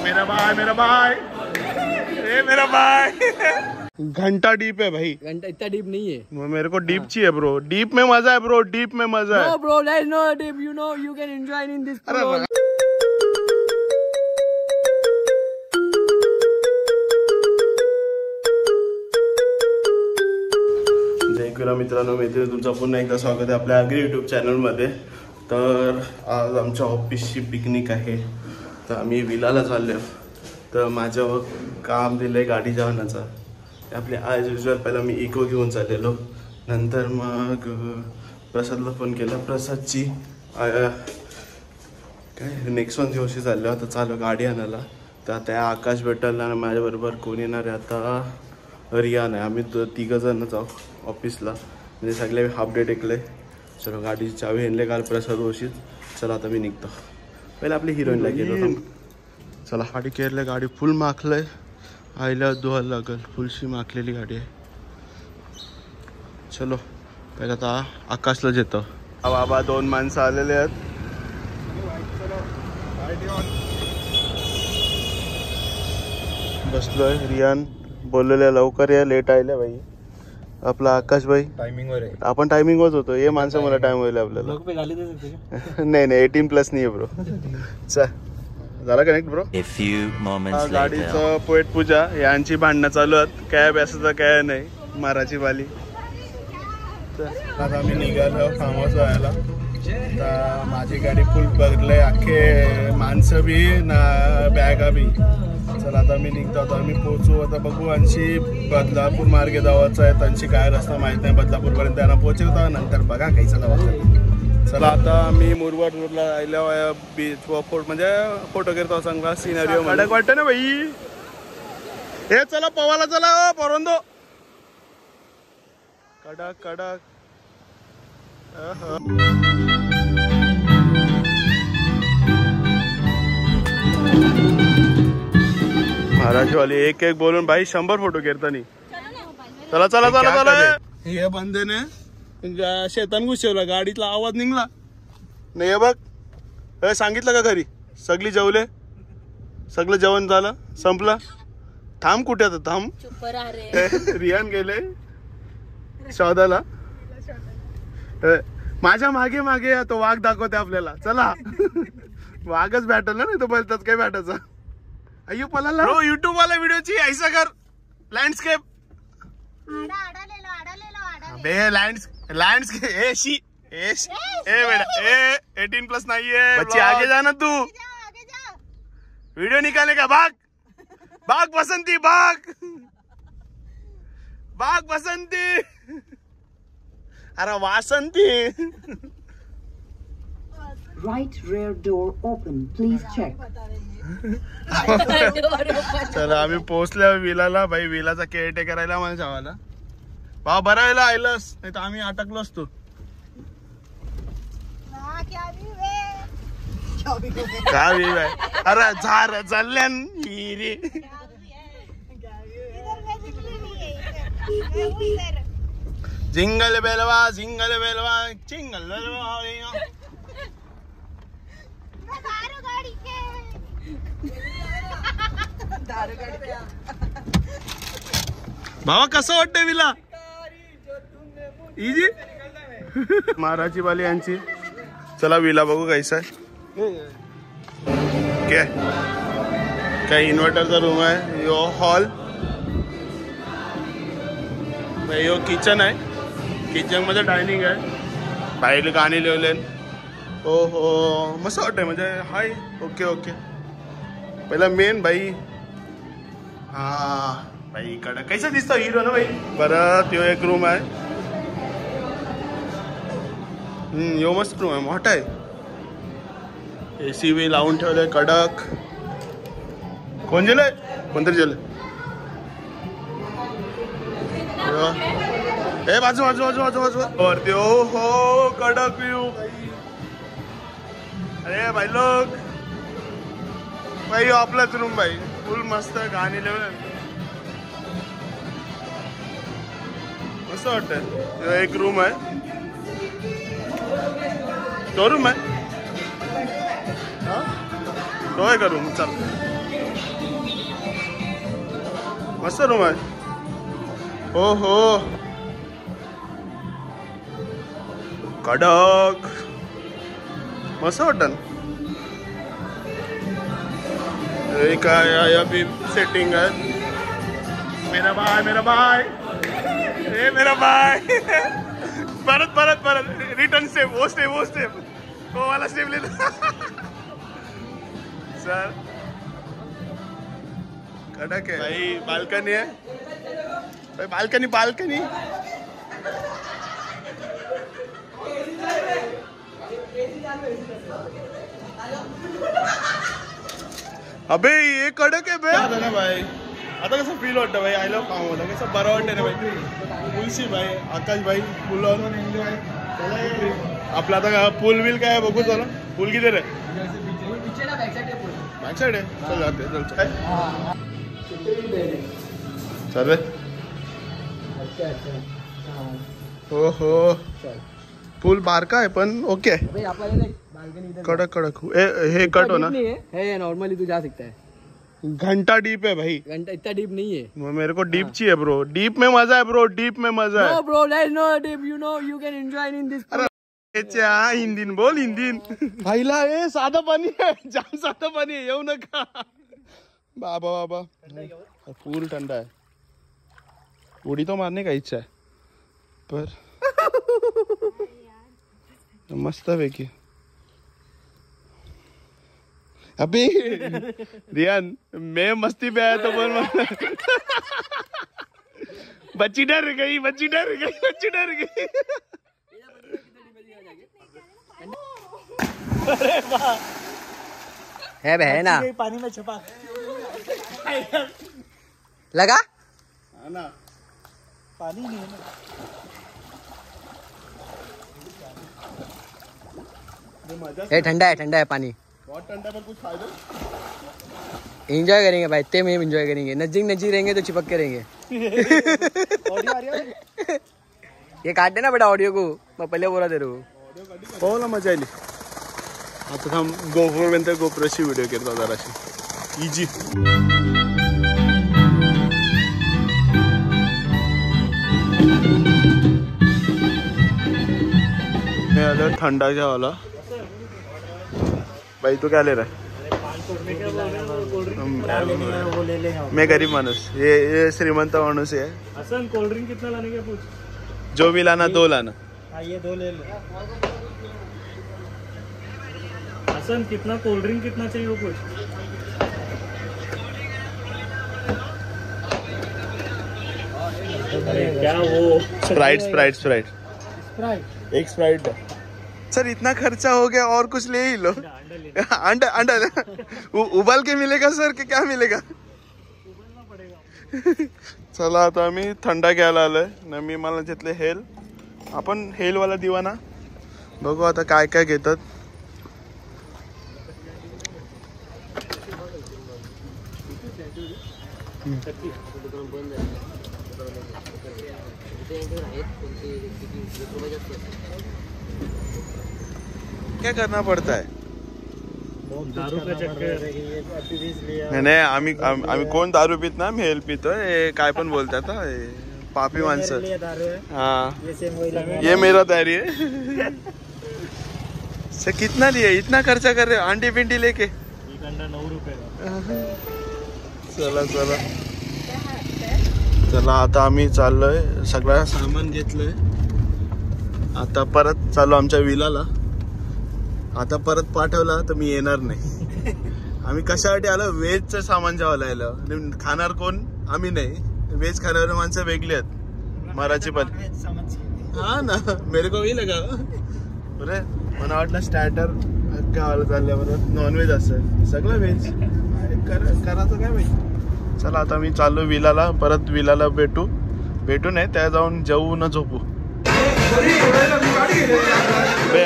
मेरा भाई ए मेरा भाई घंटा डीप है भाई। घंटा इतना डीप नहीं है। मेरे को डीप चाहिए ब्रो। डीप में मजा है ब्रो। डीप में मजा है। No bro, there is no deep. You know you can enjoy in this pool. मित्रांनो मैत्रिणी तुमचं पुन्हा एकदा स्वागत आहे आपल्या अग्री यूट्यूब चॅनलमध्ये। तर आज आमच्या ऑफिसची पिकनिक आहे तर आम्ही विलाला चाललो। तर माझं काम दिलंय गाडी जवळचा आपले ॲज युजल। पहिला मी इको घेऊन चाललेलो नंतर मग प्रसादला फोन केला। प्रसादची काय नेक्सॉन दिवशी चाललो आता चालू गाडी आणायला। तर त्या आकाश भेटला आणि माझ्याबरोबर कोण येणार आहे आता रियान आहे। आम्ही तिघं जण जाऊ ऑफिसला म्हणजे सगळे हाफ डे टेकले। चलो गाडीची चावी आणले काल प्रसाद वशीत। चला आता मी निघतो। पहिले आपली हिरोईनला गेलो होतो। चला गाडी केरले गाडी फुल माखलंय आईला धुवायला लागल। फुलशी माखलेली गाडी आहे। चलो पहिला आता आकाशलाच येतो। बाबा दोन माणसं आलेले आहेत। बसलोय रियान बोललेले लवकर या लेट आले भाई। आपला आकाश भाई टाइमिंग वर आहे। आपण टायमिंग होत होतो। ये माणसं मला टाइम होईल आपल्याला नाही नाही 18+ नाही आहे ब्रो। चल झाला कनेक्ट ब्रो। गाडीचं पोट पूजा यांची भांडणं चालू आहेत। काय अभ्यासाचं काय नाही माराची बाली। आता आम्ही निघालो फार्महाऊस जायला। तर माझी गाडी फुल भरलंय अख्खे माणसं बी ना बॅगा बी। चला आता मी निघतो। आता आम्ही पोहोचू आता बघू। अंशी बदलापूर मार्गे जावायचं आहे। त्यांची काय रस्ता माहित नाही बदलापूर पर्यंत त्यांना पोहोचवता नंतर बघा काही चला। चला आता मी मुरबाड रोडला आल्या बीच म्हणजे फोटो घेतो चांगला सिनारिओ कडक वाटतं ना भाई। हे चला पवाला चला पोरोंदो कडक कडक। महाराज वाली एक एक बोलून भाई 100 फोटो घेतानी। चला चला चला चला। हे बंदेने शेतान घुसवला गाडीतला आवाज निघला नाही। हे बघ सांगितलं का घरी सगळी जेवले सगळं जेवण झालं संपलं। थांब कुठे आता थांब। रियान गेले शोधाला। माझ्या मागे मागे तो वाघ दाखवते आपल्याला। चला वाघच भेटल ना नाही तो बोलतात काय भेटायचा। अय्यो पळाला ब्रो YouTube वाला व्हिडिओची ऐसा कर लँडस्केप बे लँडस्केप ए शी ए बेटा ए 18+ नाहीये बच्ची आगे जाना तू। वीडियो निकालने का भाग भाग बसंती भाग भाग बसंती अरे वासंती। Right rear door open. Please check. चला आम्ही पोहोचल्या विलाला भाई। विलाचा केअरटेकर आला मला जावाला भाऊ बरा वेळेला आयलस नाही तर आम्ही अटकलो असतो। काय वी बाय अरे झार चालल्यान जिंगल बेलवा जिंगल बेलवा चिंगल बेलवा। भावा कसं वाटतंय विला इजी महाराजी वाली यांची। चला विला बघू कैसा आहे। काय इन्व्हर्टरचा रूम आहे। यो हॉल यो किचन आहे। किचन मध्ये डायनिंग आहे। बाहेर गाणी लिवले हो हो मस्त वाटतंय म्हणजे हाय ओके ओके। पहिला मेन भाई हा भाई कडा कैसा दिसतो हिरो ना भाई। परत यो एक रूम आहे। यो मस्त रूम आहे मोठा आहे। AC बी लावून ठेवले कडक। कोण गेले कोणतरी गेले ए बाजू बाजू बाजू बाजू बाजू वरती हो हो कडक व्यू। अरे भाई लोग भाई आपलाच रूम भाई फुल मस्त गाणी लिहून मस्त वाटतंय। एक रूम आहे तो रूम आहे तो आहे का रूम। चल मस्त रूम आहे. हो हो कडक मस्त वाटतं. काय भी सेटिंग है. मेरा भाई ए मेरा भाई. परत रिटर्न स्टेप वो स्टेप वो वाला स्टेप ले लो. सर कडक है भाई. बाल्कनी है भाई. बाल्कनी अबे ये कडक आहे बे ना भाई. आता कसं फील वाटतं भाई. आय लव्ह फार्म होता कसं बरं वाटतं रे भाई. पुलशी भाई आकाश भाई पुलावर एन्जॉय. आपला आता पूल बिल काय बघू. चला पूल किती रे. बॅक साइड आहे. चल जाते चल रे. हो हो पूल बारका आहे पण ओके. कडक हे कट हो ना. है नॉर्मली तू जा सकता है. घंटा डीप है भाई. घंटा इतना डीप नहीं है. मेरे को डीप चाहिए ब्रो. डीप में मजा है ब्रो. डीप में मजा है. No bro, there is no deep. You know you can enjoy in this pool. हिंदीन बोल. हिंदीन भाईला हे साधं पाणी आहे. जाम साधं पाणी आहे. येऊ नका बाबा. पूल ठंडा है. उड़ी तो मारने का इच्छा है पर मस्त पैकी. अबे रियान मैं मस्ती पे आया तो बोल. बच्ची डर गई. है बहना पानी में छुपा लगा. ना पानी नहीं है ना. ये ठंडा है पानी. बहुत ठंडा पर कुछ फायदा. एंजॉय करेंगे भाई. इतने में एंजॉय करेंगे. नजीक रहेंगे तो चिपक के रहेंगे. ऑडियो आ रही है. ये काट देना बेटा ऑडियो को. मैं पहले बोला तेरे को. हो ना मजा आली. आता थांब गोप्रो नंतर गोप्रोची व्हिडिओ करतो जराशी इजी. मैं आलो ठंडा वाला. भाई तू क्या ले रहा है. वो ले लेंगे. मैं गरीब मानुस. ये श्रीमंत मानुस है. हसन कोल्ड ड्रिंक कितना लाने का पूछ. जो भी लाना 2 लाना. हाँ ये 2 ले लो. हसन कितना कोल्ड ड्रिंक कितना चाहिए वो पूछ. क्या वो स्प्राइट. एक स्प्राइट. सर इतना खर्चा हो गया और कुछ ले ही लो. अंडा उबाल के मिलेगा सर कि क्या मिलेगा. चला आता आम्ही थंडा घ्यायला आलोय ना. मी मला घेतले हेल. आपण हेलवाला दिवाना बघू आता काय काय घेतात. क्या करना पड़ता है. दारू का चक्कर. नाही आम्ही कोण दारू पित ना. आम्ही हेल पितोय. काय पण बोलतात पापी माणसं. हाँ ये मेरा तैयारी है. सर कितना लिए. इतना खर्चा कर रहे हो अंडी पिंडी लेके. 9 रुपये. चला आता आम्ही चाललोय. सगळं सामान घेतलंय. आता परत चालू आमच्या विलाला. आता परत पाठवला तर मी येणार नाही. आम्ही कशासाठी आलो. व्हेजचं सामान जेवायला आलं. खाणार कोण आम्ही नाही. व्हेज खाणारे माणसं वेगळी आहेत. मराठी पण. हा ना मेरे को भी लगा. बरे मला वाटलं स्टार्टर गावाला चालल्यावर नॉनव्हेज असेल. सगळं व्हेज करायचं काय माहिती. चला आता मी चाललो विलाला. परत विलाला भेटू नाही त्या जाऊन जेवू न झोपू.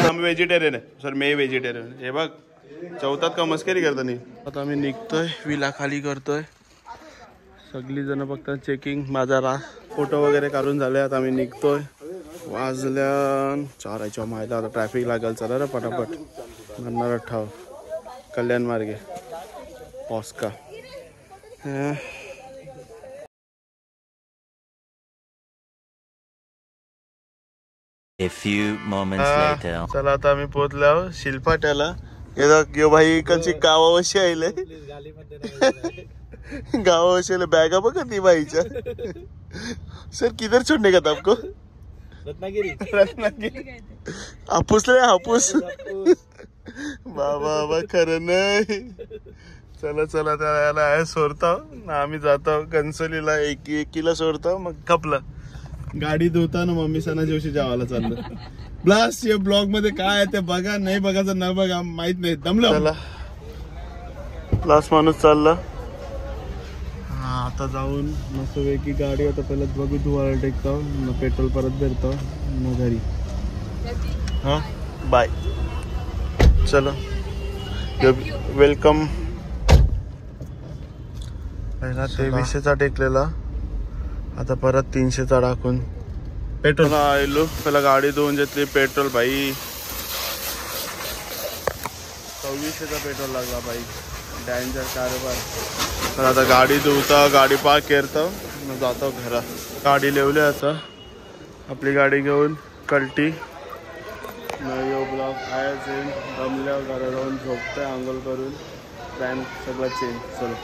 हम व्हेजिटेरियन आहे सर. मी व्हेजिटेरियन. हे बघ चौथात का मस्करी करता नाही. आता आम्ही निघतोय. विला खाली करतोय. सगळी जण फक्त चेकिंग. माझा फोटो वगैरे काढून झाले. आता आम्ही निघतोय. वाजल्या 4 मायला. आता ट्रॅफिक लागेल. चला रे पटापट. म्हणणार ठाव कल्याण मार्गे पॉस्का. A few moments later. चला आता आम्ही पोहोचलो शिलपाट्याला. यो भाई इकडची गावावशी आले गावावशी आले बॅगा बघा ती बाईच्या. सर किधर छोड़ने का था आपको? रत्नागिरी हापूस ले हापूस. बाबा खरं नाही. चला चला त्याला आहे सोडतो ना आम्ही जातो कणसोलीला एकीला सोडतो मग खपलं. गाडी धुताना मम्मी सणा दिवशी जेवायला चाललं. ब्लास या ब्लॉग मध्ये काय आहे ते बघा, नाही बघायचं न बघा माहित नाही. दमलं चला ब्लास माणूस चालला. हा आता जाऊन मस्त वेगळी गाडी आता पहिलं बघू धुवायला टेकतो मग पेट्रोल परत भरतो मग घरी. हा बाय. चलो वेलकम. पहिला 2300चा टेकलेला आता परत 300चा टाकून पेट्रोल आलो. पहिला गाडी धुवून घेतली. पेट्रोल भाई 2600चा पेट्रोल लागला भाई. डेंजर कारभार. तर आता गाडी धुवता गाडी पार्क करतो मग जातो घरा. गाडी लेवली आता आपली गाडी घेऊन कल्टी. यो ब्लॉग आहे दमल्यावर घरा जाऊन झोपतोय आंघोळ करून. प्लॅन सगळं चेंज. चलो